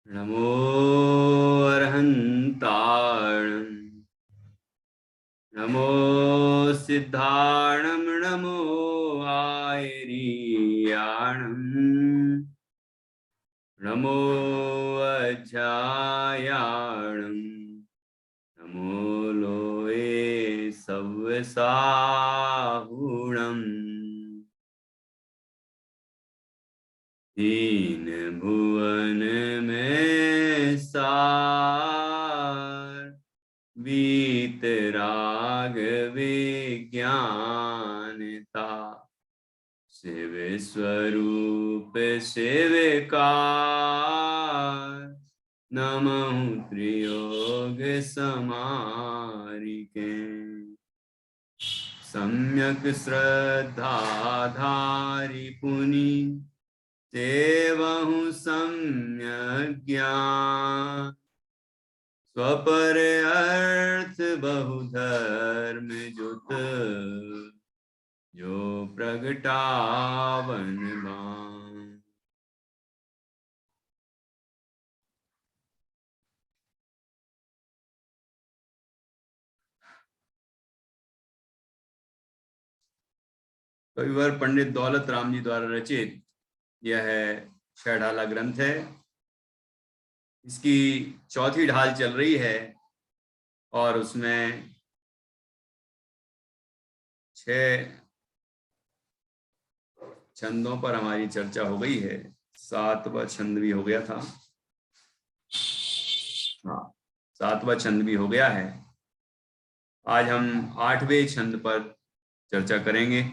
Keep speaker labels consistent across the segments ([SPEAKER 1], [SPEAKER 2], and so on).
[SPEAKER 1] नमो अर्हन्ताण नमो सिद्धाणं नमो आयर्याणं नमो अध्यायाणं नमो लोये सव्यसाहुणम् दीन भुवन में सार वीतराग विज्ञानता शिव स्वरूप शिवकार नमः त्रियोग समारिके सम्यक श्रद्धाधारी पुनि सेवहु सम्यक ज्ञान स्वपर अर्थ बहुधर्म जुत जो प्रगटावन मान। कविवर पंडित दौलत राम जी द्वारा रचित यह छह ग्रंथ है। इसकी चौथी ढाल चल रही है और उसमें 6 छंदों पर हमारी चर्चा हो गई है। 7वां छंद भी हो गया था। हाँ, 7वां छंद भी हो गया है। आज हम 8वें छंद पर चर्चा करेंगे।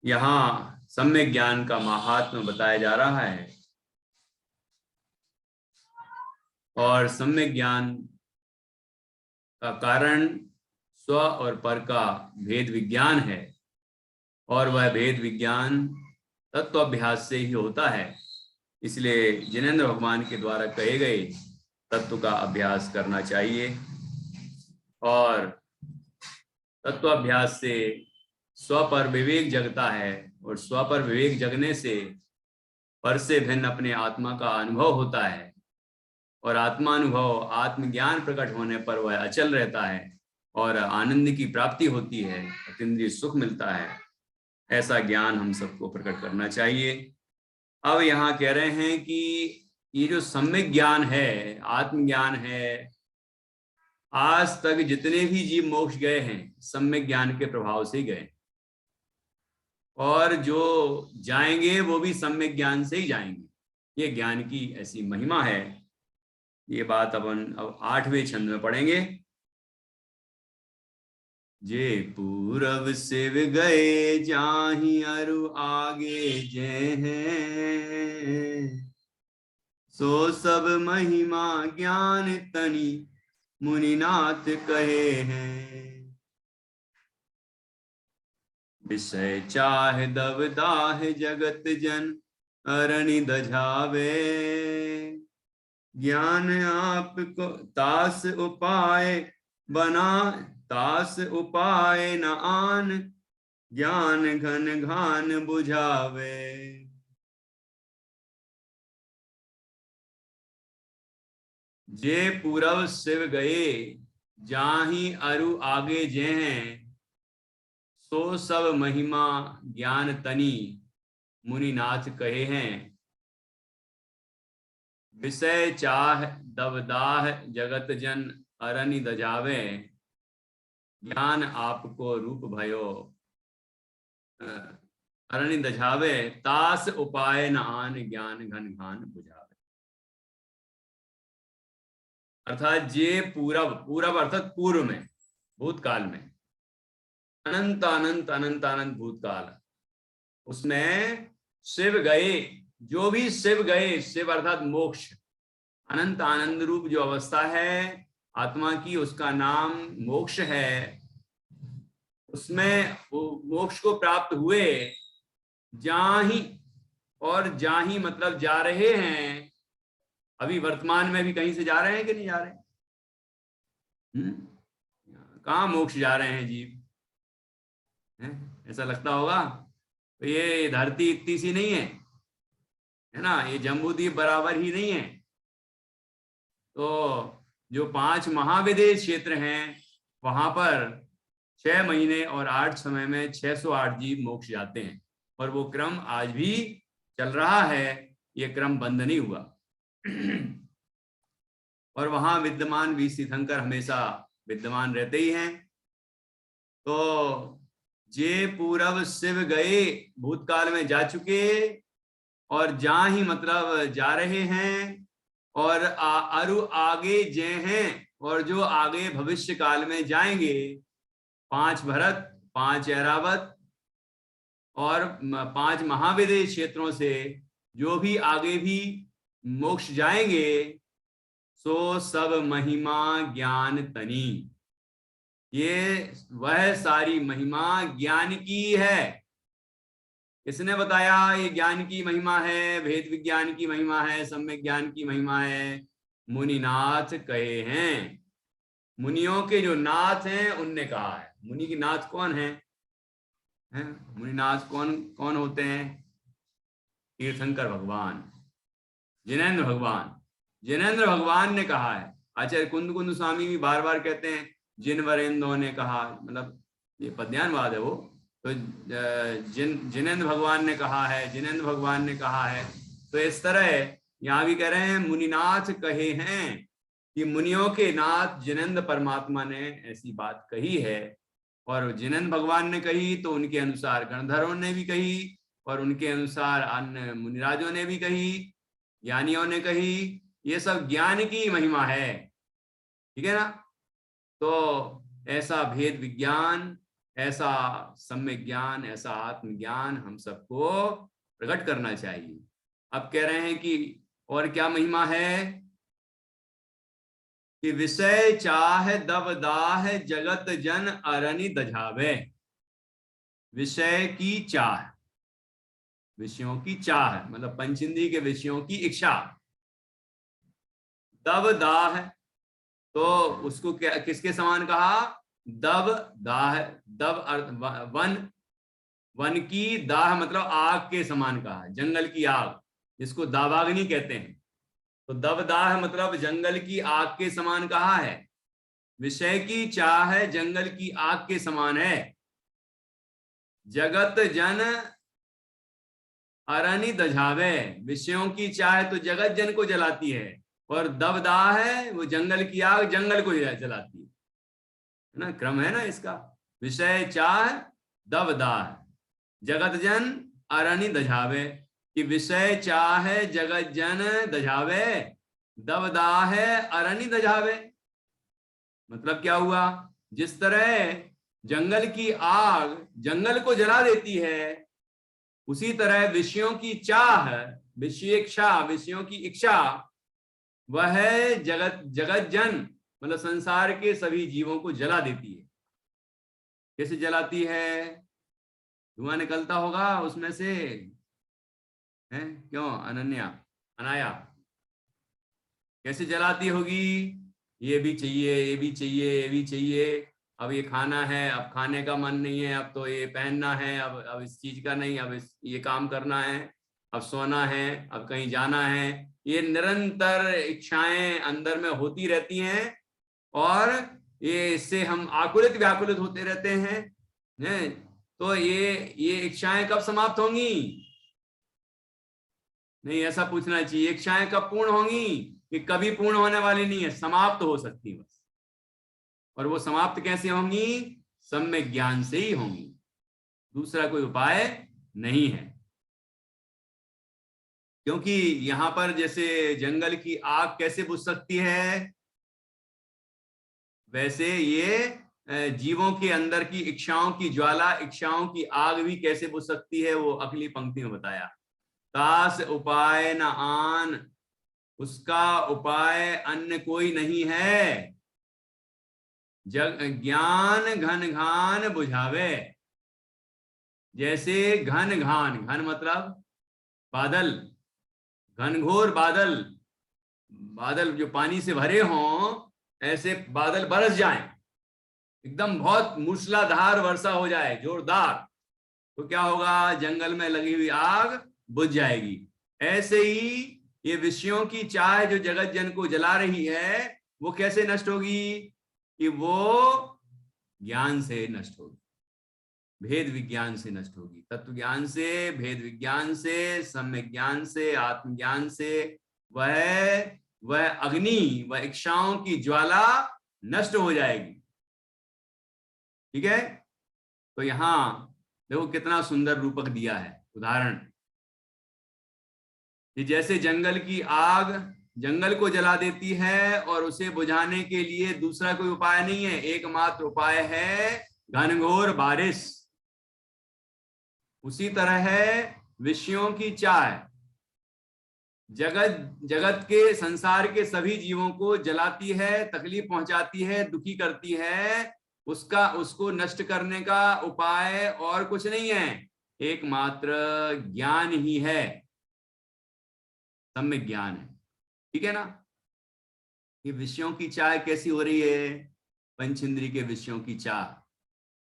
[SPEAKER 1] यहाँ सम्यक ज्ञान का महात्म्य बताया जा रहा है और सम्यक ज्ञान का कारण स्व और पर का भेद विज्ञान है और वह भेद विज्ञान तत्वाभ्यास से ही होता है। इसलिए जिनेंद्र भगवान के द्वारा कहे गए तत्व का अभ्यास करना चाहिए और तत्वाभ्यास से स्व पर विवेक जगता है और स्व पर विवेक जगने से पर से भिन्न अपने आत्मा का अनुभव होता है और आत्मानुभव आत्मज्ञान प्रकट होने पर वह अचल रहता है और आनंद की प्राप्ति होती है, अतीन्द्रिय सुख मिलता है। ऐसा ज्ञान हम सबको प्रकट करना चाहिए। अब यहाँ कह रहे हैं कि ये जो सम्यक ज्ञान है, आत्मज्ञान है, आज तक जितने भी जीव मोक्ष गए हैं सम्यक ज्ञान के प्रभाव से ही गए और जो जाएंगे वो भी सम्यक ज्ञान से ही जाएंगे। ये ज्ञान की ऐसी महिमा है। ये बात अपन अब 8वें छंद में पढ़ेंगे। जे पूरब शिव गए जाहि अरु आगे जय हैं सो सब महिमा ज्ञान तनि मुनिनाथ कहे हैं। विषय चाह दब दाह जगत जन अरणि दझावे ज्ञान आपको तास उपाय बना तास उपाय न आन ज्ञान घन घान बुझावे। जे पूरब शिव गए जाहि अरु आगे जे हैं सो सब महिमा ज्ञान तनि मुनिनाथ कहे हैं। विषय चाह दबदाह जगत जन अरनि दजावे ज्ञान आपको रूप भयो अरनि दझावे तास उपाय न आन ज्ञान घन घान बुझावे। अर्थात जे पूरब, पूरब अर्थात पूर्व में, भूतकाल में, अनंत अनंत अनंत अनंत भूतकाल, उसमें शिव गए, जो भी शिव गए, शिव अर्थात मोक्ष, अनंत आनंद रूप जो अवस्था है आत्मा की, उसका नाम मोक्ष है। उसमें वो मोक्ष को प्राप्त हुए जाहि, और जाहि मतलब जा रहे हैं। अभी वर्तमान में भी कहीं से जा रहे हैं कि नहीं जा रहे? कहाँ मोक्ष जा रहे हैं जीव? ऐसा लगता होगा तो ये धरती इतनी सी नहीं है, है ना, ये जम्बूद्वीप बराबर ही नहीं है। तो जो 5 महाविदेश क्षेत्र हैं वहां पर 6 महीने और 8 समय में 608 जीव मोक्ष जाते हैं, और वो क्रम आज भी चल रहा है, ये क्रम बंद नहीं हुआ। और वहां विद्यमान वीर तीर्थंकर हमेशा विद्यमान रहते ही हैं। तो जे पूरब शिव गए, भूतकाल में जा चुके और जा ही मतलब जा रहे हैं, और अरु आगे जे हैं, और जो आगे भविष्य काल में जाएंगे, 5 भरत, 5 ऐरावत और 5 महाविदेश क्षेत्रों से जो भी आगे भी मोक्ष जाएंगे, सो सब महिमा ज्ञान तनी। ये वह सारी महिमा ज्ञान की है। किसने बताया ये ज्ञान की महिमा है, भेद विज्ञान की महिमा है, सम्यक ज्ञान की महिमा है? मुनिनाथ कहे हैं। मुनियों के जो नाथ हैं उनने कहा है। मुनि के नाथ कौन है? मुनिनाथ कौन कौन होते हैं? तीर्थंकर भगवान, जिनेंद्र भगवान। जिनेंद्र भगवान ने कहा है। आचार्य कुंद कुंद स्वामी भी बार बार कहते हैं जिन वरेंद्रों ने कहा, मतलब ये पद्यानवाद है वो। तो जिनेंद्र भगवान ने कहा है, जिनेंद्र भगवान ने कहा है। तो इस तरह यहाँ भी कह रहे हैं मुनिनाथ कहे हैं कि मुनियों के नाथ जिनेंद्र परमात्मा ने ऐसी बात कही है। और जिनेंद्र भगवान ने कही तो उनके अनुसार गणधरों ने भी कही, और उनके अनुसार अन्य मुनिराजों ने भी कही, ज्ञानियों ने कही। ये सब ज्ञान की महिमा है, ठीक है ना। तो ऐसा भेद विज्ञान, ऐसा सम्यक ज्ञान, ऐसा आत्मज्ञान हम सबको प्रकट करना चाहिए। अब कह रहे हैं कि और क्या महिमा है कि विषय चाह दब दाह जगत जन अरनि दझावे। विषय की चाह, विषयों की चाह मतलब पंचेंद्रिय के विषयों की इच्छा। दब दाह, तो उसको क्या किसके समान कहा? दब दाह, दब वन, वन की दाह मतलब आग के समान कहा, जंगल की आग जिसको दावाग्नि कहते हैं। तो दब दाह मतलब जंगल की आग के समान कहा है। विषय की चाह है जंगल की आग के समान है। जगत जन अरनि दझावे, विषयों की चाह तो जगत जन को जलाती है, और दबदाह है वो जंगल की आग जंगल को जलाती है ना। क्रम है ना इसका। विषय चाह दबदाह, जगत जन अरनि दझावे, कि विषय चाह जगत जन दझावे, दबदाह अरनि दझावे। मतलब क्या हुआ? जिस तरह जंगल की आग जंगल को जला देती है, उसी तरह विषयों की चाह, विषयेच्छा, विषयों की इच्छा, वह जगत जन मतलब संसार के सभी जीवों को जला देती है। कैसे जलाती है? धुआं निकलता होगा उसमें से, है क्यों अनन्या, अनाया? कैसे जलाती होगी? ये भी चाहिए, ये भी चाहिए, ये भी चाहिए। अब ये खाना है, अब खाने का मन नहीं है, अब तो ये पहनना है, अब इस चीज का नहीं, अब ये काम करना है, अब सोना है, अब कहीं जाना है। ये निरंतर इच्छाएं अंदर में होती रहती हैं, और ये इससे हम आकुलित व्याकुलित होते रहते हैं। तो ये इच्छाएं कब समाप्त होंगी? नहीं, ऐसा पूछना चाहिए, इच्छाएं कब पूर्ण होंगी? कि कभी पूर्ण होने वाली नहीं है, समाप्त हो सकती बस। और वो समाप्त कैसे होंगी? सम्यक ज्ञान से ही होंगी, दूसरा कोई उपाय नहीं है। क्योंकि यहां पर जैसे जंगल की आग कैसे बुझ सकती है, वैसे ये जीवों के अंदर की इच्छाओं की ज्वाला, इच्छाओं की आग भी कैसे बुझ सकती है, वो अगली पंक्ति में बताया। तास उपाय न आन, उसका उपाय अन्य कोई नहीं है। ज्ञान घन घान बुझावे। जैसे घन घान, घन मतलब बादल, घनघोर बादल, बादल जो पानी से भरे हों, ऐसे बादल बरस जाएं, एकदम बहुत मूसलाधार वर्षा हो जाए जोरदार, तो क्या होगा, जंगल में लगी हुई आग बुझ जाएगी। ऐसे ही ये विषयों की चाह जो जगत जन को जला रही है, वो कैसे नष्ट होगी? कि वो ज्ञान से नष्ट होगी, भेद विज्ञान से नष्ट होगी। तत्व ज्ञान से, भेद विज्ञान से, सम्यक ज्ञान से, आत्मज्ञान से वह अग्नि, वह इच्छाओं की ज्वाला नष्ट हो जाएगी। ठीक है। तो यहां देखो कितना सुंदर रूपक दिया है उदाहरण, कि जैसे जंगल की आग जंगल को जला देती है और उसे बुझाने के लिए दूसरा कोई उपाय नहीं है, एकमात्र उपाय है घनघोर बारिश। उसी तरह है विषयों की चाह जगत के, संसार के सभी जीवों को जलाती है, तकलीफ पहुंचाती है, दुखी करती है। उसको नष्ट करने का उपाय और कुछ नहीं है, एकमात्र ज्ञान ही है, सम्यक ज्ञान है। ठीक है ना। ये विषयों की चाह कैसी हो रही है? पंचेंद्रिय के विषयों की चाह।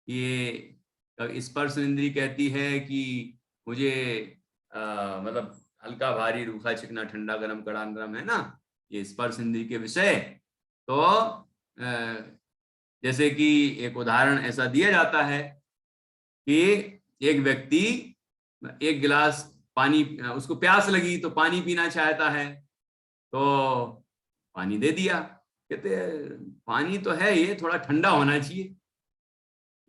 [SPEAKER 1] ये स्पर्श इंद्रिय कहती है कि मुझे मतलब हल्का भारी, रूखा चिकना, ठंडा गरम कड़ा नरम, है ना, ये स्पर्श इंद्रिय के विषय। तो जैसे कि एक उदाहरण ऐसा दिया जाता है कि एक व्यक्ति एक गिलास पानी, उसको प्यास लगी तो पानी पीना चाहता है, तो पानी दे दिया। कहते पानी तो है, ये थोड़ा ठंडा होना चाहिए।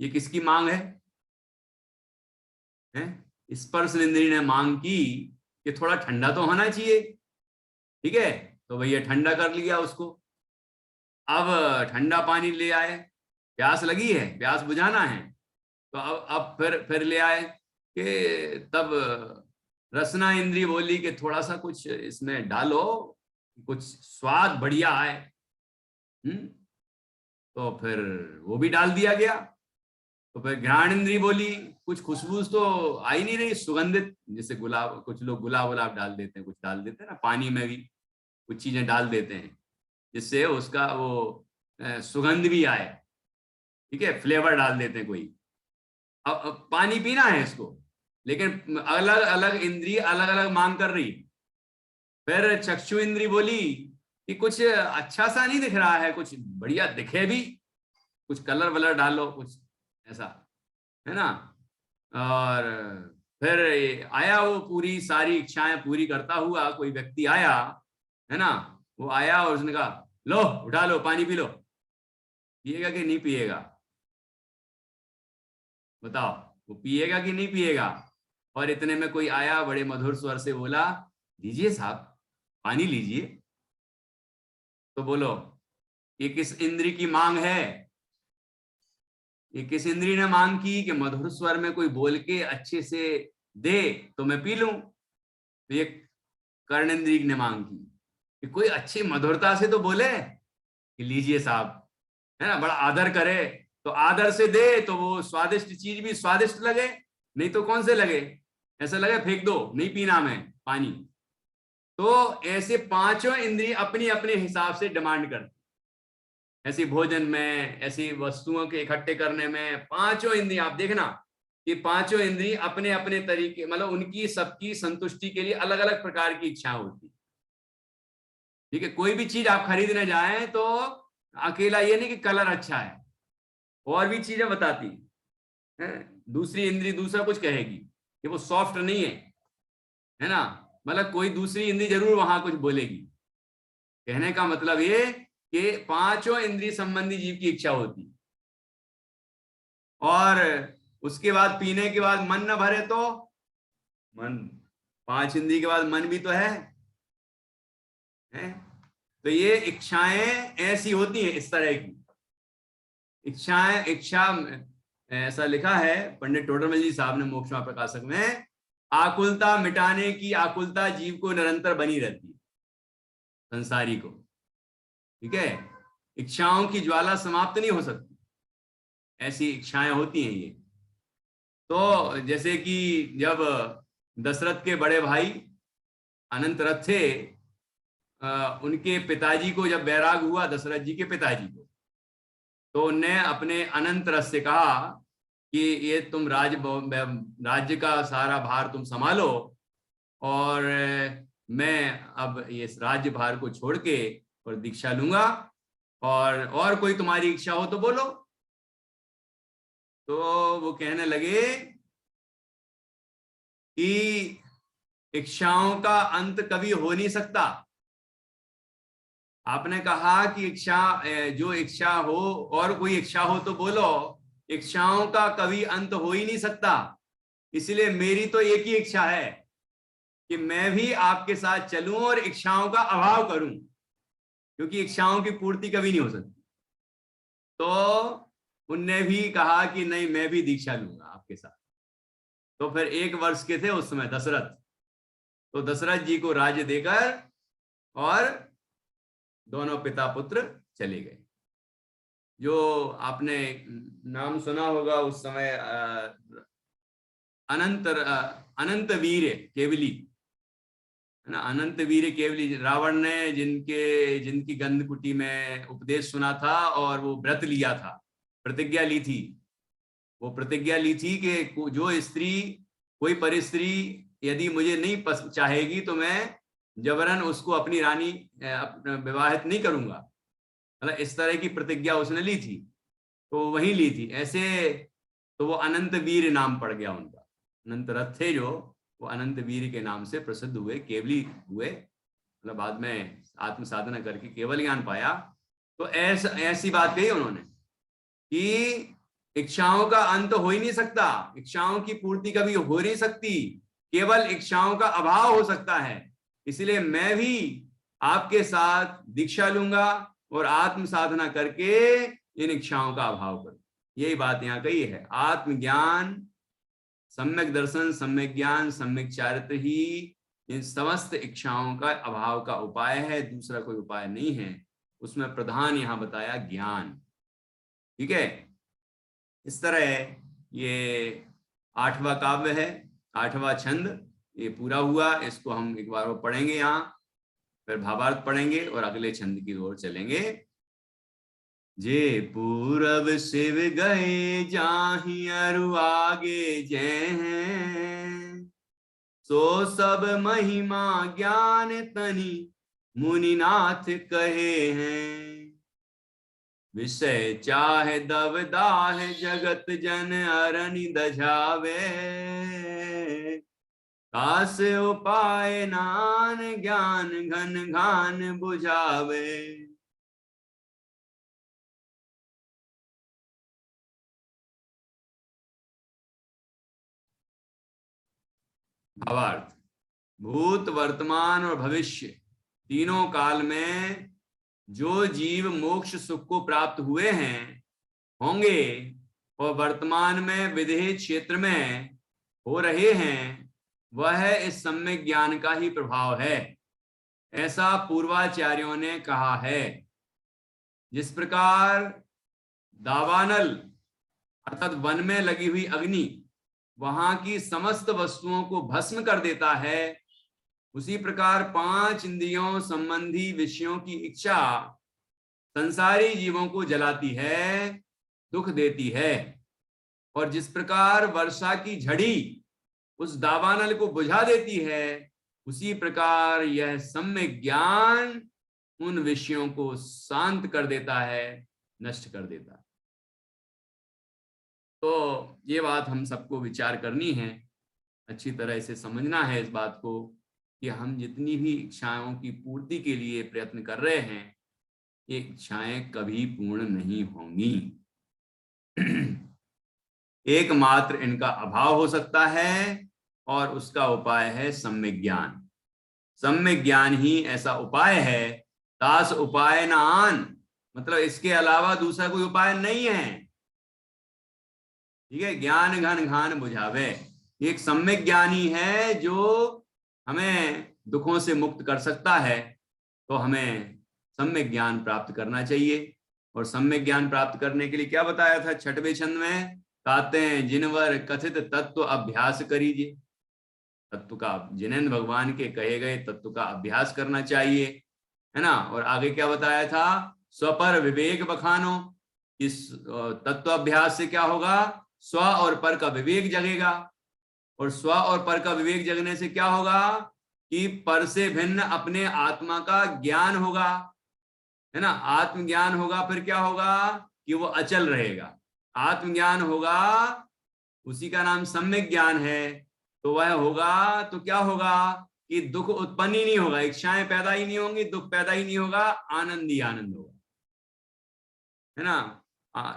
[SPEAKER 1] ये किसकी मांग है? स्पर्श इंद्रिय ने मांग की कि थोड़ा ठंडा तो होना चाहिए। ठीक है, तो भैया ठंडा कर लिया उसको। अब ठंडा पानी ले आए, प्यास लगी है, प्यास बुझाना है, तो अब फिर ले आए कि तब रसना इंद्री बोली कि थोड़ा सा कुछ इसमें डालो, कुछ स्वाद बढ़िया आए। तो फिर वो भी डाल दिया गया। तो फिर घ्राण इंद्री बोली कुछ खुशबू तो आई नहीं रही, सुगंधित, जैसे गुलाब, कुछ लोग गुलाब गुलाब डाल देते हैं, कुछ डाल देते हैं ना, पानी में भी कुछ चीजें डाल देते हैं जिससे उसका वो सुगंध भी आए। ठीक है, फ्लेवर डाल देते हैं कोई। अब पानी पीना है इसको, लेकिन अलग अलग इंद्रिय अलग अलग मांग कर रही। फिर चक्षु इंद्री बोली कि कुछ अच्छा सा नहीं दिख रहा है, कुछ बढ़िया दिखे भी, कुछ कलर वलर डालो, कुछ ऐसा, है ना। और फिर आया वो पूरी सारी इच्छाएं पूरी करता हुआ कोई व्यक्ति आया, है ना। वो आया और उसने कहा लो उठा लो, पानी पी लो। पिएगा कि नहीं पिएगा? बताओ, वो पिएगा कि नहीं पिएगा? और इतने में कोई आया, बड़े मधुर स्वर से बोला, लीजिए साहब, पानी लीजिए। तो बोलो, ये किस इंद्री की मांग है? ये किस इंद्री ने मांग की कि मधुर स्वर में कोई बोल के अच्छे से दे तो मैं पी लूं? तो ये कर्ण इंद्री ने मांग की कि कोई अच्छी मधुरता से तो बोले कि लीजिए साहब, है ना, बड़ा आदर करे, तो आदर से दे तो वो स्वादिष्ट चीज भी स्वादिष्ट लगे, नहीं तो कौन से लगे, ऐसा लगे फेंक दो, नहीं पीना मैं पानी। तो ऐसे पांचों इंद्रिय अपनी अपने हिसाब से डिमांड करती, ऐसी भोजन में, ऐसी वस्तुओं के इकट्ठे करने में, पांचों इंद्रिय आप देखना कि पांचों इंद्रिय अपने अपने तरीके, मतलब उनकी सबकी संतुष्टि के लिए अलग अलग प्रकार की इच्छा होती। ठीक है, कोई भी चीज आप खरीदने जाएं तो अकेला ये नहीं कि कलर अच्छा है, और भी चीजें बताती है। दूसरी इंद्री दूसरा कुछ कहेगी कि वो सॉफ्ट नहीं है ना, मतलब कोई दूसरी इंद्री जरूर वहां कुछ बोलेगी। कहने का मतलब ये कि पांचों इंद्रिय संबंधी जीव की इच्छा होती, और उसके बाद पीने के बाद मन न भरे तो मन, पांच इंद्रिय के बाद मन भी तो है? तो ये इच्छाएं ऐसी होती हैं, इस तरह की इच्छाएं, ऐसा लिखा है पंडित टोडरमल जी साहब ने मोक्षमा प्रकाशक में, आकुलता मिटाने की आकुलता जीव को निरंतर बनी रहती है, संसारी को। ठीक है, इच्छाओं की ज्वाला समाप्त नहीं हो सकती, ऐसी इच्छाएं होती हैं ये। तो जैसे कि जब दशरथ के बड़े भाई अनंत रथ थे, उनके पिताजी को जब बैराग हुआ, दशरथ जी के पिताजी को, तो उनने अपने अनंत रथ से कहा कि ये तुम राज्य का सारा भार तुम संभालो, और मैं अब ये राज्य भार को छोड़ के और दीक्षा लूंगा, और कोई तुम्हारी इच्छा हो तो बोलो। तो वो कहने लगे कि इच्छाओं का अंत कभी हो नहीं सकता। आपने कहा कि इच्छा, जो इच्छा हो और कोई इच्छा हो तो बोलो, इच्छाओं का कभी अंत हो ही नहीं सकता। इसलिए मेरी तो एक ही इच्छा है कि मैं भी आपके साथ चलूं और इच्छाओं का अभाव करूं, क्योंकि इच्छाओं की पूर्ति कभी नहीं हो सकती। तो उनने भी कहा कि नहीं, मैं भी दीक्षा लूंगा आपके साथ। तो फिर 1 वर्ष के थे उस समय दशरथ, तो दशरथ जी को राज्य देकर और दोनों पिता पुत्र चले गए। जो आपने नाम सुना होगा उस समय अनंत वीर केवली, है ना। अनंत वीर केवली, रावण ने जिनकी गंधकुटी में उपदेश सुना था और वो व्रत लिया था, प्रतिज्ञा ली थी। वो प्रतिज्ञा ली थी कि जो स्त्री, कोई परिस्त्री यदि मुझे नहीं चाहेगी तो मैं जबरन उसको अपनी रानी विवाहित नहीं करूंगा। मतलब इस तरह की प्रतिज्ञा उसने ली थी, तो वही ली थी ऐसे। तो वो अनंत वीर नाम पड़ गया उनका। अनंत रथ थे जो, वो अनंत वीर के नाम से प्रसिद्ध हुए, केवली हुए। मतलब बाद में आत्म साधना करके केवल ज्ञान पाया। तो ऐसी बात कही उन्होंने कि इच्छाओं का अंत हो ही नहीं सकता, इच्छाओं की पूर्ति कभी हो नहीं सकती, केवल इच्छाओं का अभाव हो सकता है। इसलिए मैं भी आपके साथ दीक्षा लूंगा और आत्म साधना करके इन इच्छाओं का अभाव करूं। यही बात यहाँ कही है। आत्मज्ञान, सम्यक दर्शन, सम्यक ज्ञान, सम्यक चारित्र ही इन समस्त इच्छाओं का अभाव का उपाय है, दूसरा कोई उपाय नहीं है। उसमें प्रधान यहाँ बताया ज्ञान। ठीक है, इस तरह ये 8वां काव्य है, 8वां छंद ये पूरा हुआ। इसको हम एक बार वो पढ़ेंगे यहाँ, फिर भावार्थ पढ़ेंगे और अगले छंद की ओर चलेंगे। जे पूरब शिव गए जाहि अरु आगे जय, सो सब महिमा ज्ञान तनि मुनिनाथ कहे हैं। विषय चाहे दब दाह जगत जन अरनि दझावे, कास उपाय नान ज्ञान घन घान बुझावे। भावार्थ, भूत, वर्तमान और भविष्य तीनों काल में जो जीव मोक्ष सुख को प्राप्त हुए हैं, होंगे और वर्तमान में विदेह क्षेत्र में हो रहे हैं, वह इस सम्यक ज्ञान का ही प्रभाव है, ऐसा पूर्वाचार्यों ने कहा है। जिस प्रकार दावानल अर्थात वन में लगी हुई अग्नि वहां की समस्त वस्तुओं को भस्म कर देता है, उसी प्रकार 5 इंद्रियों संबंधी विषयों की इच्छा संसारी जीवों को जलाती है, दुख देती है। और जिस प्रकार वर्षा की झड़ी उस दावानल को बुझा देती है, उसी प्रकार यह सम्यक ज्ञान उन विषयों को शांत कर देता है, नष्ट कर देता है। तो ये बात हम सबको विचार करनी है, अच्छी तरह से समझना है इस बात को कि हम जितनी भी इच्छाओं की पूर्ति के लिए प्रयत्न कर रहे हैं, ये इच्छाएं कभी पूर्ण नहीं होंगी। एकमात्र इनका अभाव हो सकता है और उसका उपाय है सम्यक ज्ञान। सम्यक ज्ञान ही ऐसा उपाय है, तास उपाय न आन, मतलब इसके अलावा दूसरा कोई उपाय नहीं है। ठीक है, ज्ञान घन घान बुझावे, एक सम्यक ज्ञानी है जो हमें दुखों से मुक्त कर सकता है। तो हमें सम्यक ज्ञान प्राप्त करना चाहिए। और सम्यक ज्ञान प्राप्त करने के लिए क्या बताया था 6वें छंद में, कहते हैं जिनवर कथित तत्व अभ्यास करीजिए। तत्व का, जिनेन्द्र भगवान के कहे गए तत्व का अभ्यास करना चाहिए, है ना। और आगे क्या बताया था, स्वपर विवेक बखानो। इस तत्व अभ्यास से क्या होगा, स्व और पर का विवेक जगेगा, और स्व और पर का विवेक जगने से क्या होगा कि पर से भिन्न अपने आत्मा का ज्ञान होगा, है ना। आत्मज्ञान होगा, फिर क्या होगा कि वो अचल रहेगा। आत्मज्ञान होगा, उसी का नाम सम्यक ज्ञान है। तो वह होगा तो क्या होगा कि दुख उत्पन्न ही नहीं होगा, इच्छाएं पैदा ही नहीं होंगी, दुख पैदा ही नहीं होगा, आनंद ही आनंद होगा, है ना।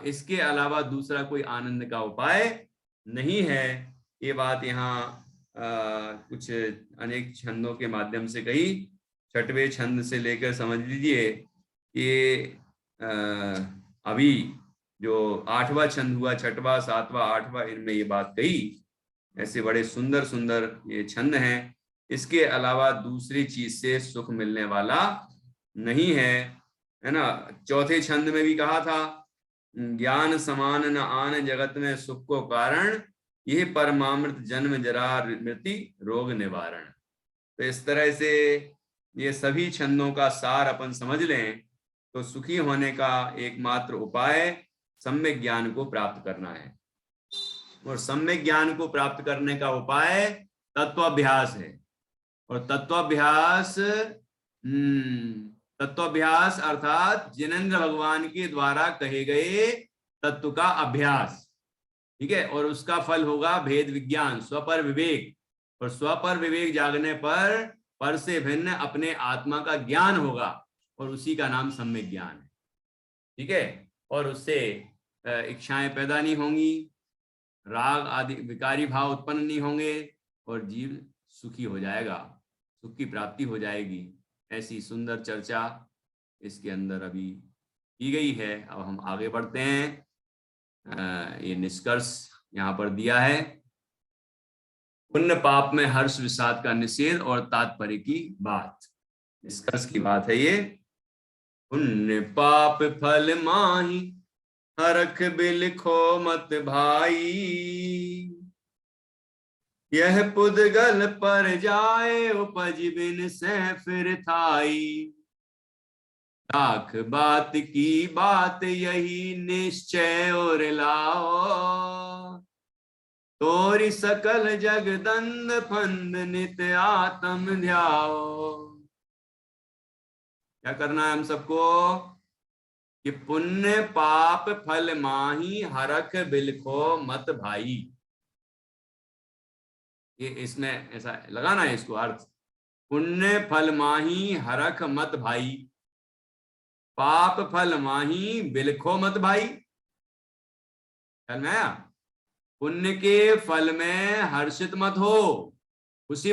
[SPEAKER 1] इसके अलावा दूसरा कोई आनंद का उपाय नहीं है। ये बात यहाँ कुछ अनेक छंदों के माध्यम से कही। छठवें छंद से लेकर समझ लीजिए, ये अभी जो 8वां छंद हुआ, 6वां, 7वां, 8वां, इनमें ये बात कही। ऐसे बड़े सुंदर सुंदर ये छंद हैं। इसके अलावा दूसरी चीज से सुख मिलने वाला नहीं है ना। चौथे छंद में भी कहा था, ज्ञान समान न आन जगत में सुख को कारण, यह परमामृत जन्म जरा मृत्यु रोग निवारण। तो इस तरह से ये सभी छंदों का सार अपन समझ लें तो सुखी होने का एकमात्र उपाय सम्यक ज्ञान को प्राप्त करना है। और सम्यक ज्ञान को प्राप्त करने का उपाय तत्वाभ्यास है। और तत्वाभ्यास अर्थात जिनेंद्र भगवान के द्वारा कहे गए तत्व का अभ्यास, ठीक है। और उसका फल होगा भेद विज्ञान, स्वपर विवेक। और स्वपर विवेक जागने पर से भिन्न अपने आत्मा का ज्ञान होगा, और उसी का नाम सम्यक ज्ञान है, ठीक है। और उससे इच्छाएं पैदा नहीं होंगी, राग आदि विकारी भाव उत्पन्न नहीं होंगे, और जीव सुखी हो जाएगा, सुख की प्राप्ति हो जाएगी। ऐसी सुंदर चर्चा इसके अंदर अभी की गई है। अब हम आगे बढ़ते हैं। ये निष्कर्ष यहाँ पर दिया है, पुण्य पाप में हर्ष विषाद का निषेध और तात्पर्य की बात। निष्कर्ष की बात है ये, पुण्य पाप फल माही हरख बिलखो मत भाई, यह पुद्गल पर जाए उपज बिन से फिर थाई, लाख बात की बात यही निश्चय और लाओ, तोरी सकल जगदंद फंद नित आत्म ध्याओ। क्या करना है हम सबको कि पुण्य पाप फल माही हरख बिलखो मत भाई। ये इसमें ऐसा लगाना है इसको अर्थ, पुण्य फल माही हरख मत भाई, पाप फल माही बिलखो मत भाई। चल में पुण्य के फल में हर्षित मत हो, खुश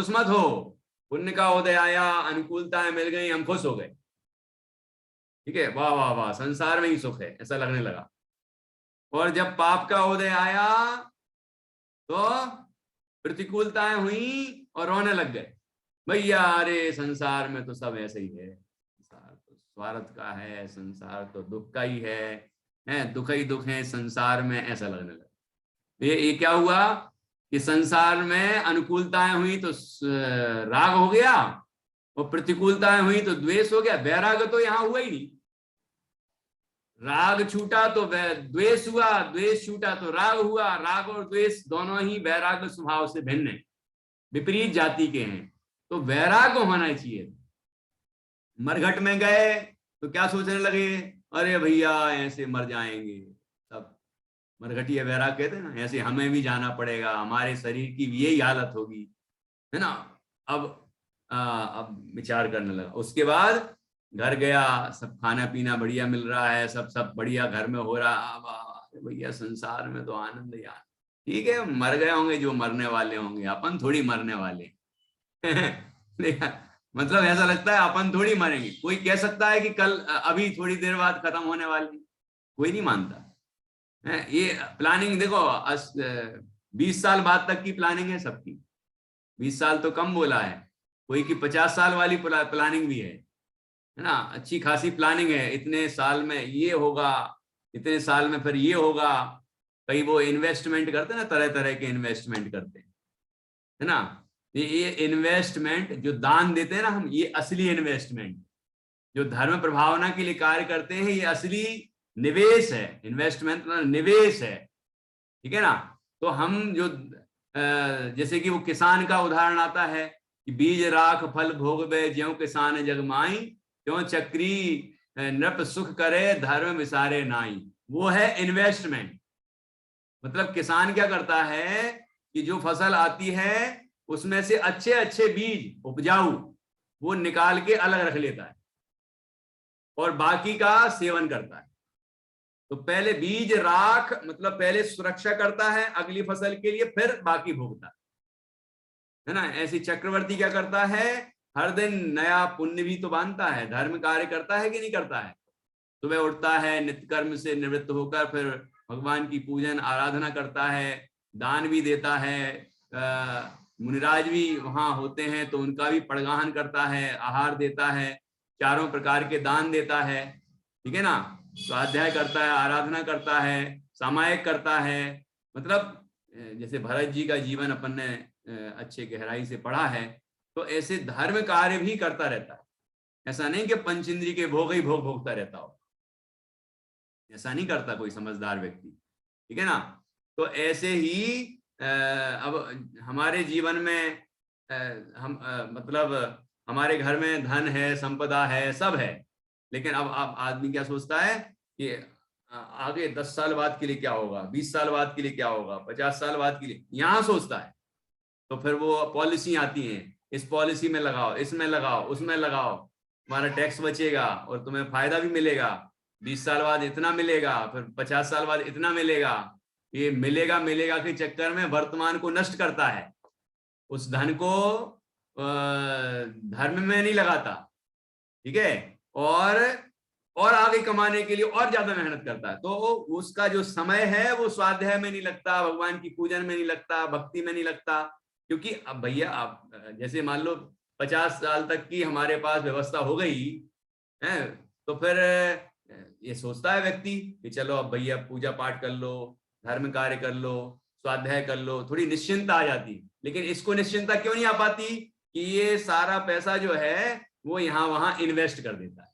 [SPEAKER 1] मत हो। पुण्य का उदय आया, अनुकूलताएं मिल गई, हम खुश हो गए, ठीक है, वाह वाह वाह, संसार में ही सुख है, ऐसा लगने लगा। और जब पाप का उदय आया तो प्रतिकूलताएं हुई और रोने लग गए, भैया अरे संसार में तो सब ऐसे ही है, संसार तो स्वार्थ का है, संसार तो दुख का ही है, दुख ही दुख है संसार में, ऐसा लगने लगा। ये क्या हुआ कि संसार में अनुकूलताएं हुई तो राग हो गया, और प्रतिकूलताएं हुई तो द्वेष हो गया। वैराग तो यहां हुआ ही नहीं, राग छूटा तो द्वेष हुआ, द्वेष छूटा तो राग हुआ। राग और द्वेष दोनों ही वैराग स्वभाव से भिन्न है, विपरीत जाति के हैं, तो वैराग होना चाहिए। मरघट में गए तो क्या सोचने लगे, अरे भैया ऐसे मर जाएंगे सब, मरघटिया वैराग कहते हैं ना, ऐसे हमें भी जाना पड़ेगा, हमारे शरीर की भी यही हालत होगी, है ना। अब विचार करने लगा। उसके बाद घर गया, सब खाना पीना बढ़िया मिल रहा है, सब बढ़िया घर में हो रहा, भैया संसार में तो आनंद ही आनंद। ठीक है, मर गए होंगे जो मरने वाले होंगे, अपन थोड़ी मरने वाले मतलब ऐसा लगता है अपन थोड़ी मरेंगे। कोई कह सकता है कि कल अभी थोड़ी देर बाद खत्म होने वाली, कोई नहीं मानता। ये प्लानिंग देखो 20 साल बाद तक की प्लानिंग है सबकी, 20 साल तो कम बोला है, कोई की 50 साल वाली प्लानिंग भी है ना। अच्छी खासी प्लानिंग है, इतने साल में ये होगा, इतने साल में फिर ये होगा। कई वो इन्वेस्टमेंट करते हैं ना, तरह तरह के इन्वेस्टमेंट करते हैं, है ना। ये इन्वेस्टमेंट जो दान देते हैं ना हम, ये असली इन्वेस्टमेंट, जो धर्म प्रभावना के लिए कार्य करते हैं, ये असली निवेश है। इन्वेस्टमेंट निवेश है, ठीक है ना। तो हम जो जैसे कि वो किसान का उदाहरण आता है कि बीज राख फल भोगवे ज्यों किसान जग माई, त्यों चक्री नृप सुख करे धर्म विसारे नाई। वो है इन्वेस्टमेंट। मतलब किसान क्या करता है कि जो फसल आती है उसमें से अच्छे अच्छे बीज उपजाऊ वो निकाल के अलग रख लेता है और बाकी का सेवन करता है। तो पहले बीज राख मतलब पहले सुरक्षा करता है अगली फसल के लिए, फिर बाकी भोगता है ना। ऐसी चक्रवर्ती क्या करता है, हर दिन नया पुण्य भी तो बांधता है, धर्म कार्य करता है कि नहीं करता है। सुबह उठता है, नित्य कर्म से निवृत्त होकर फिर भगवान की पूजन आराधना करता है, दान भी देता है। मुनिराज भी वहां होते हैं तो उनका भी पड़गाहन करता है, आहार देता है, चारों प्रकार के दान देता है, ठीक है ना। स्वाध्याय करता है, आराधना करता है, सामायिक करता है। मतलब जैसे भरत जी का जीवन अपन ने अच्छे गहराई से पढ़ा है, तो ऐसे धर्म कार्य भी करता रहता है। ऐसा नहीं कि पंचेंद्रिय के भोग ही भोग भोगता रहता हो, ऐसा नहीं करता कोई समझदार व्यक्ति, ठीक है ना। तो ऐसे ही अब हमारे जीवन में हम मतलब हमारे घर में धन है, संपदा है, सब है, लेकिन अब आदमी क्या सोचता है कि आगे 10 साल बाद के लिए क्या होगा, 20 साल बाद के लिए क्या होगा, 50 साल बाद के लिए, यहां सोचता है। तो फिर वो पॉलिसी आती है, इस पॉलिसी में लगाओ, इसमें लगाओ, उसमें लगाओ, तुम्हारा टैक्स बचेगा और तुम्हें फायदा भी मिलेगा, 20 साल बाद इतना मिलेगा, फिर 50 साल बाद इतना मिलेगा। ये मिलेगा मिलेगा के चक्कर में वर्तमान को नष्ट करता है, उस धन को धर्म में नहीं लगाता, ठीक है, और आगे कमाने के लिए और ज्यादा मेहनत करता है। तो उसका जो समय है वो स्वाध्याय में नहीं लगता, भगवान की पूजन में नहीं लगता, भक्ति में नहीं लगता। क्योंकि अब भैया आप जैसे मान लो 50 साल तक की हमारे पास व्यवस्था हो गई है, तो फिर ये सोचता है व्यक्ति कि चलो अब भैया पूजा पाठ कर लो, धर्म कार्य कर लो, स्वाध्याय कर लो, थोड़ी निश्चिंता आ जाती। लेकिन इसको निश्चिंता क्यों नहीं आ पाती कि ये सारा पैसा जो है वो यहाँ वहां इन्वेस्ट कर देता है।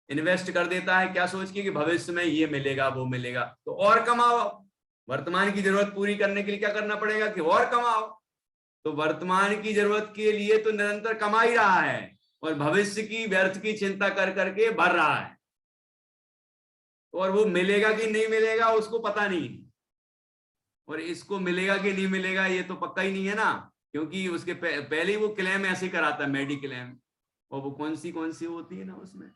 [SPEAKER 1] इन्वेस्ट कर देता है क्या सोच के कि भविष्य में ये मिलेगा वो मिलेगा, तो और कमाओ। वर्तमान की जरूरत पूरी करने के लिए क्या करना पड़ेगा कि और कमाओ। तो वर्तमान की जरूरत के लिए तो निरंतर कमा ही रहा है और भविष्य की व्यर्थ की चिंता कर करके भर रहा है, और वो मिलेगा कि नहीं मिलेगा उसको पता नहीं, और इसको मिलेगा कि नहीं मिलेगा ये तो पक्का ही नहीं है ना। क्योंकि उसके पहले ही वो क्लेम ऐसे कराता है, मेडिक्लेम, और वो कौन सी होती है ना उसमें,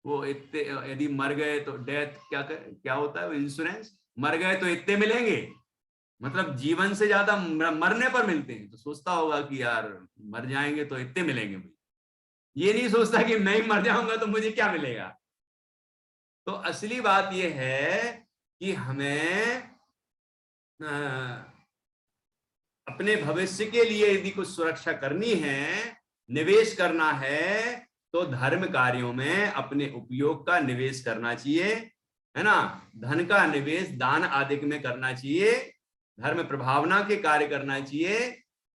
[SPEAKER 1] वो इतने यदि मर गए तो डेथ क्या होता है, वो इंश्योरेंस, मर गए तो इतने मिलेंगे, मतलब जीवन से ज्यादा मरने पर मिलते हैं। तो सोचता होगा कि यार मर जाएंगे तो इतने मिलेंगे मुझे, ये नहीं सोचता कि मैं ही मर जाऊंगा तो मुझे क्या मिलेगा। तो असली बात यह है कि हमें अपने भविष्य के लिए यदि कुछ सुरक्षा करनी है, निवेश करना है, तो धर्म कार्यों में अपने उपयोग का निवेश करना चाहिए, है ना। धन का निवेश दान आदि में करना चाहिए, धर्म प्रभावना के कार्य करना चाहिए,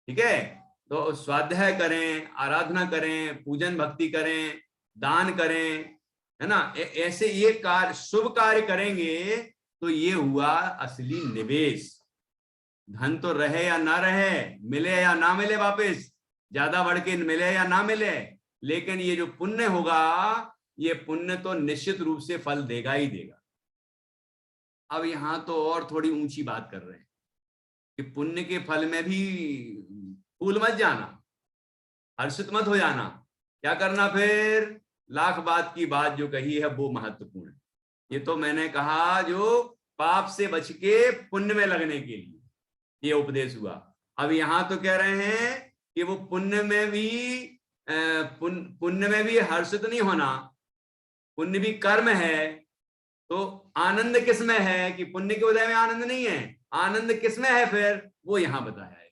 [SPEAKER 1] ठीक है। तो स्वाध्याय करें, आराधना करें, पूजन भक्ति करें, दान करें, है ना। ऐसे ये कार्य शुभ कार्य करेंगे तो ये हुआ असली निवेश। धन तो रहे या ना रहे, मिले या ना मिले, वापस ज्यादा बढ़ के मिले या ना मिले, लेकिन ये जो पुण्य होगा, ये पुण्य तो निश्चित रूप से फल देगा ही देगा। अब यहां तो और थोड़ी ऊंची बात कर रहे हैं कि पुण्य के फल में भी फूल मत जाना, हर्षित मत हो जाना। क्या करना फिर, लाख बात की बात जो कही है वो महत्वपूर्ण है। ये तो मैंने कहा जो पाप से बच के पुण्य में लगने के लिए ये उपदेश हुआ। अब यहां तो कह रहे हैं कि वो पुण्य में भी हर्षित नहीं होना, पुण्य भी कर्म है। तो आनंद किसमें है कि पुण्य के उदय में आनंद नहीं है, आनंद किसमें है फिर, वो यहां बताया है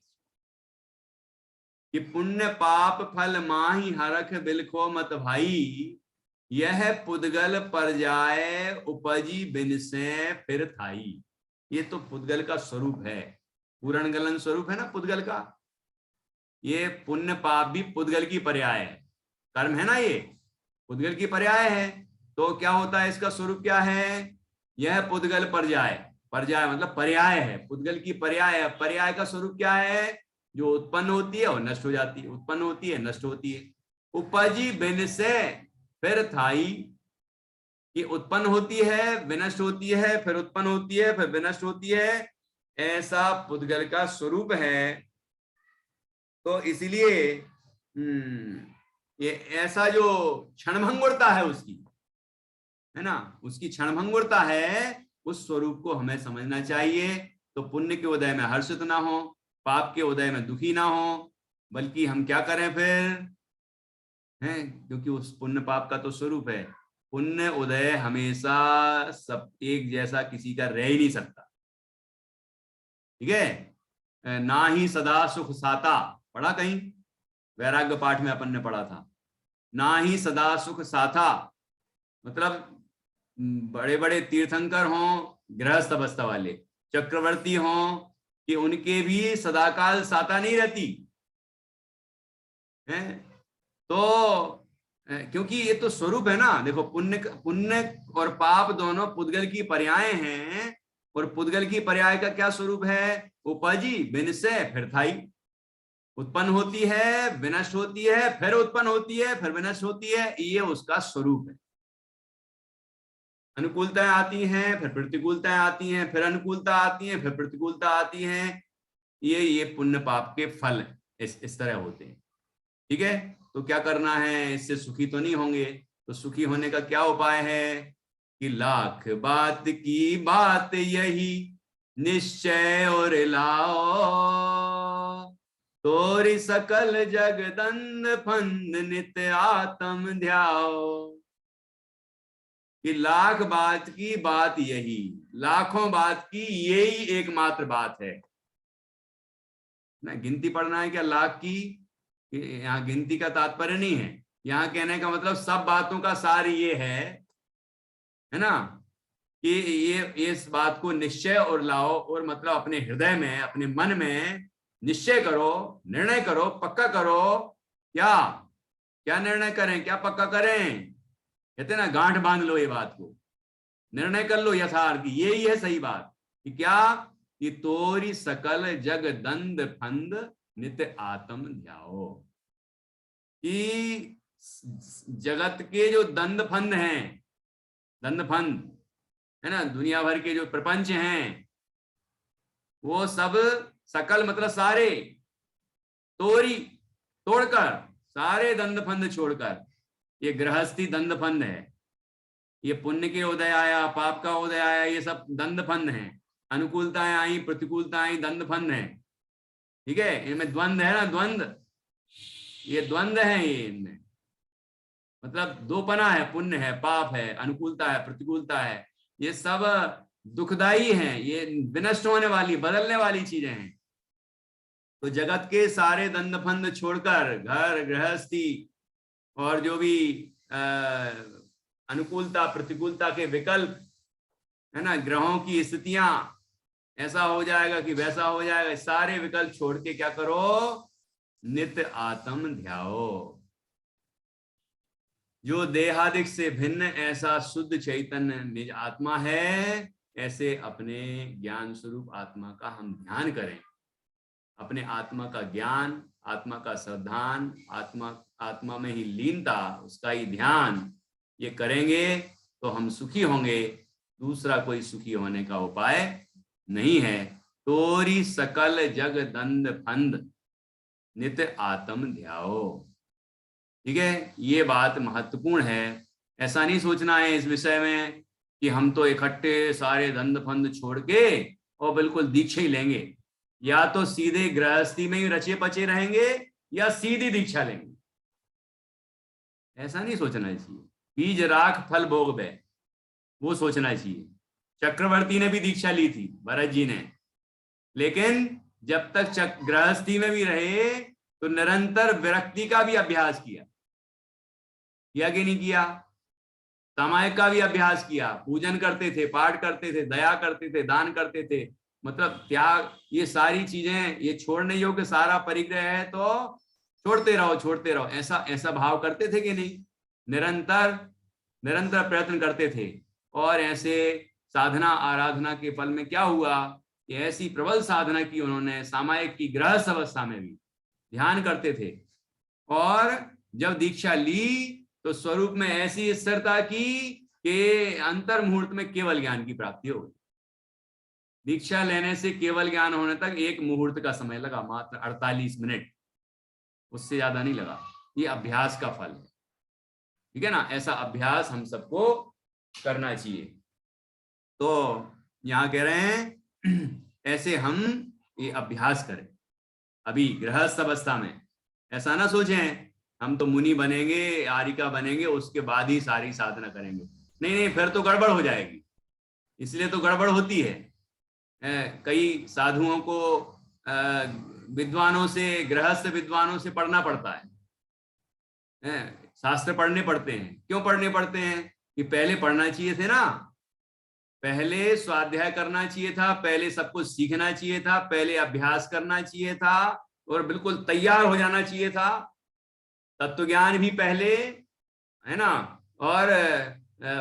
[SPEAKER 1] कि पुण्य पाप फल माही हरख बिलखो मत भाई, यह पुद्गल पर जाए उपजी बिन से फिर थाई। ये तो पुद्गल का स्वरूप है, पूर्ण गलन स्वरूप है ना पुद्गल का। ये पुण्य पाप भी पुद्गल की पर्याय है, कर्म है ना, ये पुद्गल की पर्याय है। तो क्या होता है, इसका स्वरूप क्या है, यह पुद्गल पर जाए, पर्याय मतलब पर्याय है, पुद्गल की पर्याय है। पर्याय का स्वरूप क्या है? जो उत्पन्न होती है और नष्ट हो जाती है, उत्पन्न होती है नष्ट होती है। उपजी बिन से फिर थाई, कि उत्पन्न होती है विनष्ट होती है, फिर उत्पन्न होती है फिर विनष्ट होती है, ऐसा पुद्गल का स्वरूप है। तो इसलिए ये ऐसा जो क्षणभंगुरता है उसकी, है ना, उसकी क्षणभंगुरता है, उस स्वरूप को हमें समझना चाहिए। तो पुण्य के उदय में हर्षित ना हो, पाप के उदय में दुखी ना हो, बल्कि हम क्या करें फिर, हैं, क्योंकि उस पुण्य पाप का तो स्वरूप है। पुण्य उदय हमेशा सब एक जैसा किसी का रह ही नहीं सकता, ठीक है। ना ही सदा सुख साता, पढ़ा कहीं, वैराग्य पाठ में अपन ने पढ़ा था, ना ही सदा सुख साथा, मतलब बड़े बड़े तीर्थंकर हों, गृहस्थ अवस्था वाले चक्रवर्ती हों, कि उनके भी सदाकाल साता नहीं रहती है। तो क्योंकि ये तो स्वरूप है ना, देखो पुण्य पुण्य और पाप दोनों पुद्गल की पर्याय हैं, और पुद्गल की पर्याय का क्या स्वरूप है? उपजी बिन से फिर थाई, उत्पन्न होती है विनष्ट होती है, फिर उत्पन्न होती है फिर विनष्ट होती है, ये उसका स्वरूप है। अनुकूलताएं आती हैं फिर प्रतिकूलताएं आती हैं, फिर अनुकूलता आती हैं फिर प्रतिकूलता आती हैं, ये पुण्य पाप के फल इस तरह होते हैं, ठीक है। तो क्या करना है, इससे सुखी तो नहीं होंगे, तो सुखी होने का क्या उपाय है कि लाख बात की बात यही निश्चय और लाओ, तोरी सकल जगदंद फंद नित आत्म ध्याओ। कि लाख बात की बात यही, लाखों बात की यही एकमात्र बात है ना। गिनती पढ़ना है क्या लाख की? यहाँ गिनती का तात्पर्य नहीं है, यहाँ कहने का मतलब सब बातों का सार ये है ना, कि ये इस बात को निश्चय और लाओ, और मतलब अपने हृदय में अपने मन में निश्चय करो, निर्णय करो, पक्का करो। क्या क्या निर्णय करें, क्या पक्का करें? कहते ना गांठ बांध लो ये बात को, निर्णय कर लो यथार्थ की यही है सही बात, कि क्या, कि तोरी सकल जग दंड फंद नित आत्म ध्याओ, कि जगत के जो दंड फंद हैं, दंड फंद है ना, दुनिया भर के जो प्रपंच हैं, वो सब, सकल मतलब सारे, तोरी तोड़कर, सारे दंड फंद छोड़कर, ये गृहस्थी दंड फंद है, ये पुण्य के उदय आया पाप का उदय आया, ये सब दंड फंद है, अनुकूलताएं आई प्रतिकूलताएं आई दंड फंद है, ठीक है। इनमें द्वंद्व है ना, द्वंद्व, ये द्वंद्व है, ये इनमें मतलब दो पना है, पुण्य है पाप है, अनुकूलता है प्रतिकूलता है, ये सब दुखदाई हैं, ये विनष्ट होने वाली बदलने वाली चीजें हैं। तो जगत के सारे दंड फंद छोड़कर घर गृहस्थी और जो भी अनुकूलता प्रतिकूलता के विकल्प है ना, ग्रहों की स्थितियां, ऐसा हो जाएगा कि वैसा हो जाएगा, सारे विकल्प छोड़ के क्या करो, नित्य आत्म ध्याओ। जो देहादिक से भिन्न ऐसा शुद्ध चैतन्य निज आत्मा है, ऐसे अपने ज्ञान स्वरूप आत्मा का हम ध्यान करें। अपने आत्मा का ज्ञान, आत्मा का सावधान, आत्मा में ही लीनता, उसका ही ध्यान, ये करेंगे तो हम सुखी होंगे। दूसरा कोई सुखी होने का उपाय नहीं है। तोरी सकल जग दंड फंद नित्य आत्म ध्याओ, ठीक है। ये बात महत्वपूर्ण है। ऐसा नहीं सोचना है इस विषय में कि हम तो इकट्ठे सारे दंड फंद छोड़ के और बिल्कुल दीक्षा ही लेंगे, या तो सीधे गृहस्थी में ही रचे पचे रहेंगे या सीधी दीक्षा लेंगे, ऐसा नहीं सोचना चाहिए। बीज राख फल भोग बे, वो सोचना चाहिए। चक्रवर्ती ने भी दीक्षा ली थी, भरत जी ने, लेकिन जब तक गृहस्थी में भी रहे तो निरंतर विरक्ति का भी अभ्यास किया कि नहीं किया, सामायिक का भी अभ्यास किया, पूजन करते थे, पाठ करते थे, दया करते थे, दान करते थे, मतलब त्याग, ये सारी चीजें, ये छोड़ने योग्य सारा परिग्रह है तो छोड़ते रहो, ऐसा ऐसा भाव करते थे कि नहीं? निरंतर निरंतर प्रयत्न करते थे, और ऐसे साधना आराधना के फल में क्या हुआ कि ऐसी प्रबल साधना की उन्होंने, सामायिक की, गृहस्थ अवस्था में भी ध्यान करते थे, और जब दीक्षा ली तो स्वरूप में ऐसी स्थिरता की कि अंतर मुहूर्त में केवल ज्ञान की प्राप्ति हो गई। दीक्षा लेने से केवल ज्ञान होने तक 1 मुहूर्त का समय लगा, मात्र 48 मिनट, उससे ज्यादा नहीं लगा। ये अभ्यास का फल है, ठीक है ना। ऐसा अभ्यास हम सबको करना चाहिए। तो यहाँ कह रहे हैं ऐसे हम ये अभ्यास करें अभी गृहस्थ अवस्था में। ऐसा ना सोचें हम तो मुनि बनेंगे, आरिका बनेंगे, उसके बाद ही सारी साधना करेंगे। नहीं नहीं, फिर तो गड़बड़ हो जाएगी। इसलिए तो गड़बड़ होती है। कई साधुओं को विद्वानों से, गृहस्थ विद्वानों से पढ़ना पड़ता है, शास्त्र पढ़ने पड़ते हैं। क्यों पढ़ने पड़ते हैं? कि पहले पढ़ना चाहिए थे ना, पहले स्वाध्याय करना चाहिए था, पहले सब कुछ सीखना चाहिए था, पहले अभ्यास करना चाहिए था, और बिल्कुल तैयार हो जाना चाहिए था। तत्व ज्ञान भी पहले, है ना, और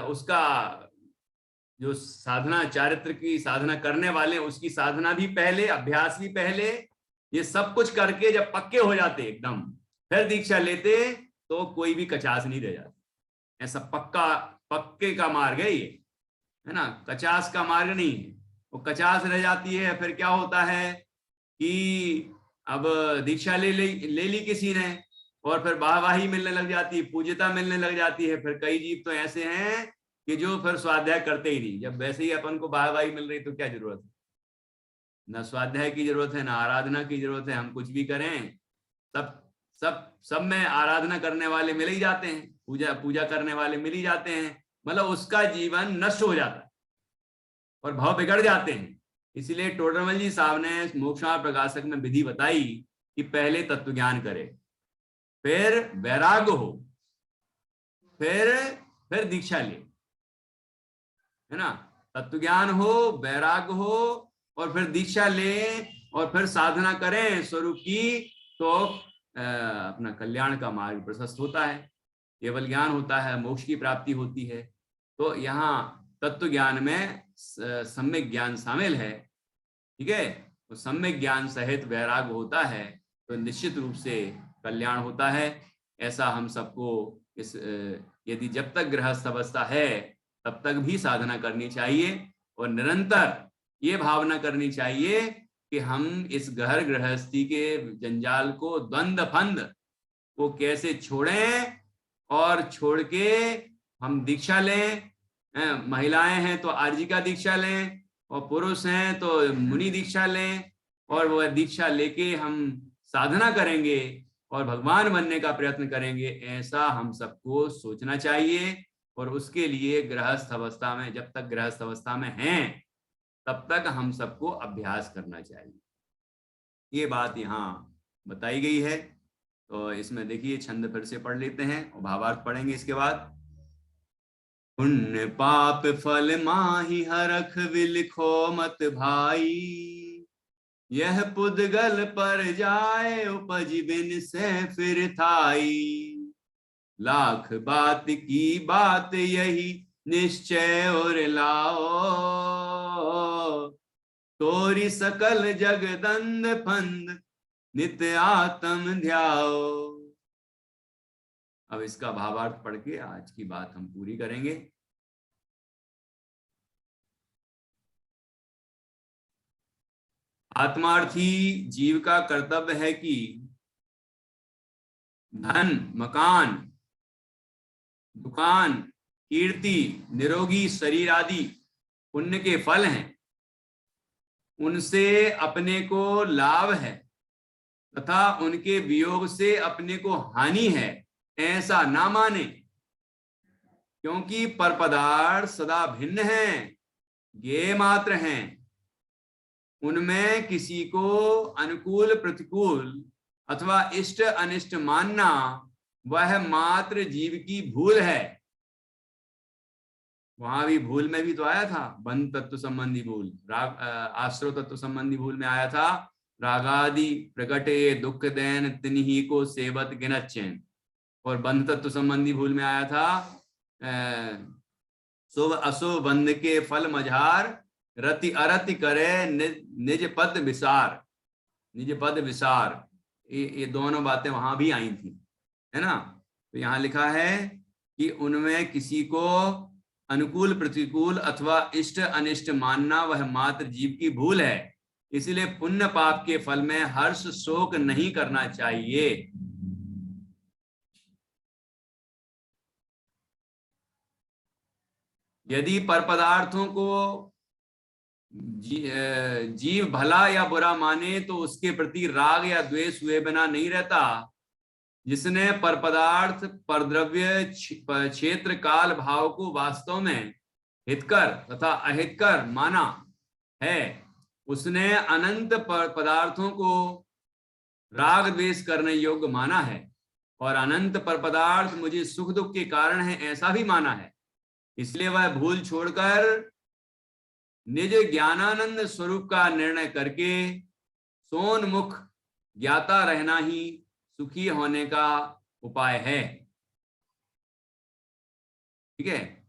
[SPEAKER 1] उसका जो साधना, चारित्र की साधना करने वाले, उसकी साधना भी पहले, अभ्यास भी पहले। ये सब कुछ करके जब पक्के हो जाते एकदम, फिर दीक्षा लेते तो कोई भी कचास नहीं रह जाती। ऐसा पक्के का मार्ग है ये, है ना, कचास का मार्ग नहीं है। वो कचास रह जाती है, फिर क्या होता है कि अब दीक्षा ले ली किसी ने, और फिर वाहवाही मिलने लग जाती है, पूज्यता मिलने लग जाती है। फिर कई जीव तो ऐसे हैं कि जो फिर स्वाध्याय करते ही नहीं। जब वैसे ही अपन को वाहवाही मिल रही तो क्या जरूरत है? ना स्वाध्याय की जरूरत है, ना आराधना की जरूरत है। हम कुछ भी करें, सब में आराधना करने वाले मिल ही जाते हैं, पूजा करने वाले मिल ही जाते हैं। मतलब उसका जीवन नष्ट हो जाता है और भाव बिगड़ जाते हैं। इसलिए टोडरमल जी साहब ने मोक्षमार्ग प्रकाशक में विधि बताई कि पहले तत्व ज्ञान करे, फिर वैराग्य हो, फिर दीक्षा ले, है ना। तत्व ज्ञान हो, वैराग्य हो, और फिर दीक्षा ले, और फिर साधना करें स्वरूप की, तो अपना कल्याण का मार्ग प्रशस्त होता है। केवल ज्ञान होता है, मोक्ष की प्राप्ति होती है। तो यहाँ तत्व ज्ञान में सम्यक ज्ञान शामिल है, ठीक है। तो सम्यक ज्ञान सहित वैराग्य होता है तो निश्चित रूप से कल्याण होता है। ऐसा हम सबको इस यदि जब तक गृहस्थ अवस्था है तब तक भी साधना करनी चाहिए, और निरंतर ये भावना करनी चाहिए कि हम इस गहर गृहस्थी के जंजाल को, द्वंद्व फंद को कैसे छोड़ें, और छोड़ के हम दीक्षा लें। महिलाएं हैं तो आर्जिका दीक्षा लें, और पुरुष हैं तो मुनि दीक्षा लें, और वह दीक्षा लेके हम साधना करेंगे और भगवान बनने का प्रयत्न करेंगे। ऐसा हम सबको सोचना चाहिए। और उसके लिए गृहस्थ अवस्था में, जब तक गृहस्थ अवस्था में हैं तब तक हम सबको अभ्यास करना चाहिए। ये बात यहाँ बताई गई है। तो इसमें देखिए छंद फिर से पढ़ लेते हैं और भावार्थ पढ़ेंगे इसके बाद। पुण्य पाप फल माही हरख विलिखो मत भाई, यह पुद्गल पर जाए उपज बिन से फिर थाई। लाख बात की बात यही निश्चय और लाओ, तोरी सकल जगदंद फंद नित्य आत्म ध्याओ। अब इसका भावार्थ पढ़ के आज की बात हम पूरी करेंगे। आत्मार्थी जीव का कर्तव्य है कि धन, मकान, दुकान, कीर्ति, निरोगी शरीर आदि पुण्य के फल हैं, उनसे अपने को लाभ है तथा उनके वियोग से अपने को हानि है, ऐसा ना माने। क्योंकि पर पदार्थ सदा भिन्न हैं, ज्ञेय मात्र हैं। उनमें किसी को अनुकूल प्रतिकूल अथवा इष्ट अनिष्ट मानना वह मात्र जीव की भूल है। वहां भी भूल में भी तो आया था बंध तत्व संबंधी भूल, राग आश्रव तत्व संबंधी भूल में आया था रागादि प्रकटे दुख दैन तिन्ही को सेवत गिनत चैन। और बंध तत्व संबंधी भूल में आया था शुभ अशुभ बंध के फल मझार, रति अरति करे निज पद विसार। निज पद विसार, ये दोनों बातें वहां भी आई थी, है ना। तो यहाँ लिखा है कि उनमें किसी को अनुकूल प्रतिकूल अथवा इष्ट अनिष्ट मानना वह मात्र जीव की भूल है, इसलिए पुण्य पाप के फल में हर्ष शोक नहीं करना चाहिए। यदि पर पदार्थों को जीव भला या बुरा माने तो उसके प्रति राग या द्वेष हुए बिना नहीं रहता। जिसने पर पदार्थ पर द्रव्य क्षेत्र काल भाव को वास्तव में हितकर तथा अहितकर माना है, उसने अनंत पदार्थों को राग द्वेष करने योग्य माना है और अनंत पर पदार्थ मुझे सुख दुख के कारण है ऐसा भी माना है। इसलिए वह भूल छोड़कर निज ज्ञानानंद स्वरूप का निर्णय करके सोनमुख ज्ञाता रहना ही सुखी होने का उपाय है। ठीक है,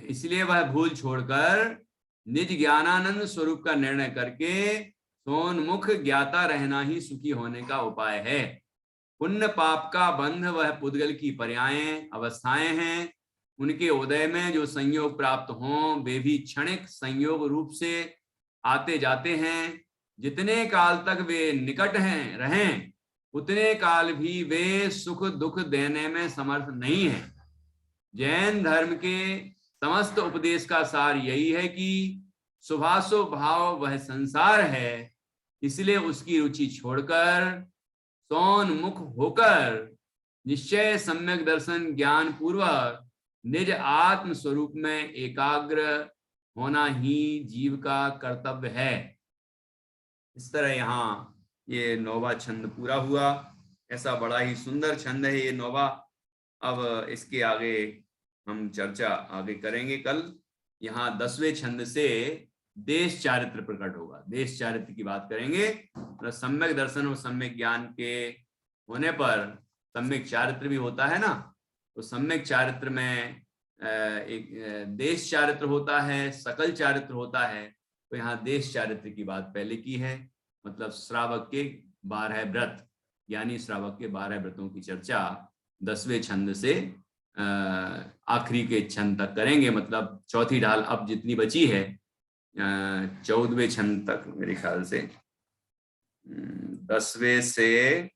[SPEAKER 1] इसलिए वह भूल छोड़कर निज ज्ञानानंद स्वरूप का निर्णय करके सोनमुख ज्ञाता रहना ही सुखी होने का उपाय है। पुण्य पाप का बंध वह पुद्गल की पर्यायें अवस्थाएं हैं। उनके उदय में जो संयोग प्राप्त हों वे भी क्षणिक संयोग रूप से आते जाते हैं। जितने काल तक वे निकट हैं रहें उतने काल भी वे सुख दुख देने में समर्थ नहीं है। जैन धर्म के समस्त उपदेश का सार यही है कि शुभाशुभ भाव वह संसार है, इसलिए उसकी रुचि छोड़कर सोनमुख होकर निश्चय सम्यक दर्शन ज्ञान पूर्वक निज आत्म स्वरूप में एकाग्र होना ही जीव का कर्तव्य है। इस तरह यहाँ ये 9वां छंद पूरा हुआ। ऐसा बड़ा ही सुंदर छंद है ये 9वां। अब इसके आगे हम चर्चा आगे करेंगे कल। यहाँ 10वें छंद से देश चारित्र प्रकट होगा। देश चारित्र की बात करेंगे। तो सम्यक दर्शन और सम्यक ज्ञान के होने पर सम्यक चारित्र भी होता है ना। तो सम्यक चारित्र में एक देश चारित्र होता है, सकल चारित्र होता है। तो यहाँ देश चारित्र की बात पहले की है, मतलब श्रावक के 12 व्रत, यानी श्रावक के 12 व्रतों की चर्चा 10वें छंद से आखिरी के छंद तक करेंगे। मतलब चौथी ढाल अब जितनी बची है 14वें छंद तक मेरे ख्याल से 10वें से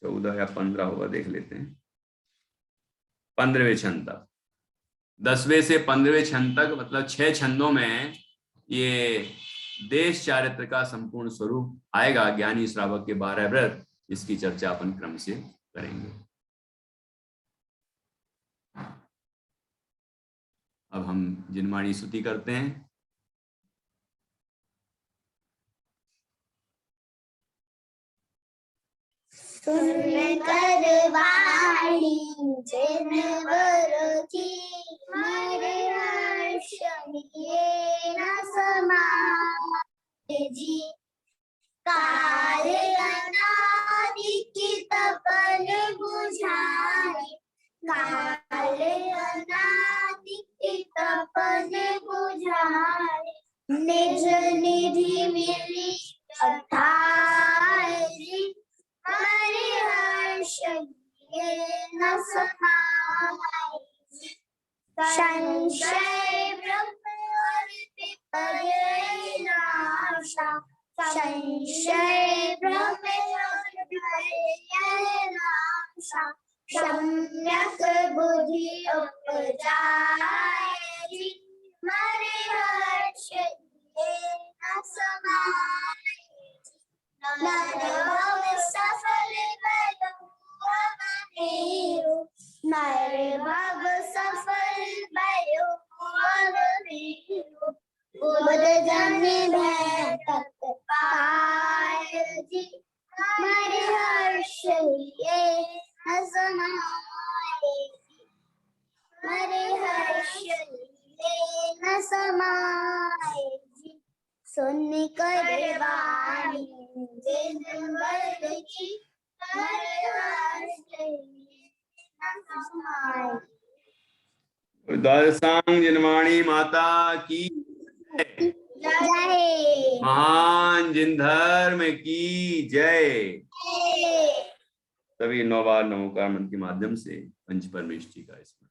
[SPEAKER 1] 14 या 15 होगा, देख लेते हैं। 15वें छंद तक, 10वें से 15वें छंद तक, मतलब 6 छंदों में ये देश चारित्र का संपूर्ण स्वरूप आएगा। ज्ञानी श्रावक के 12 व्रत, इसकी चर्चा अपन क्रम से करेंगे। अब हम जिनवाणी स्तुति करते हैं।
[SPEAKER 2] सुन कर वाणी जिनवर की, मेरे हर्ष ये न समाए जी। काल अनादि की तपन बुझाए, काल अनादि की तपन बुझाए। निज निधि मिली अठाए जी, हरि हर्ष ये न समाए। संशय ब्रह्म और विपर्य नाशा, संशय ब्रह्म और विपर्य नाशा। सम्यक बुद्धि उपजाए जी, हरि हर्ष ये न समाए। नर सफल भयो अवनीयो, नर भव सफल भयो अवनीयो। बुध जन भय तत् पाय जी, हरि हर्ष ये न समाए। हरि हर्ष ये न समाए जी। सुन कर वाणी जिनवर की, हरि हर्ष ये न समाए।
[SPEAKER 1] द्वादशांग जनवाणी माता की जय।
[SPEAKER 2] जय।
[SPEAKER 1] महान जिन धर्म की जय। सभी 9 बार नमोकार मंत्र के माध्यम से पंच परमेष्टि का स्मरण।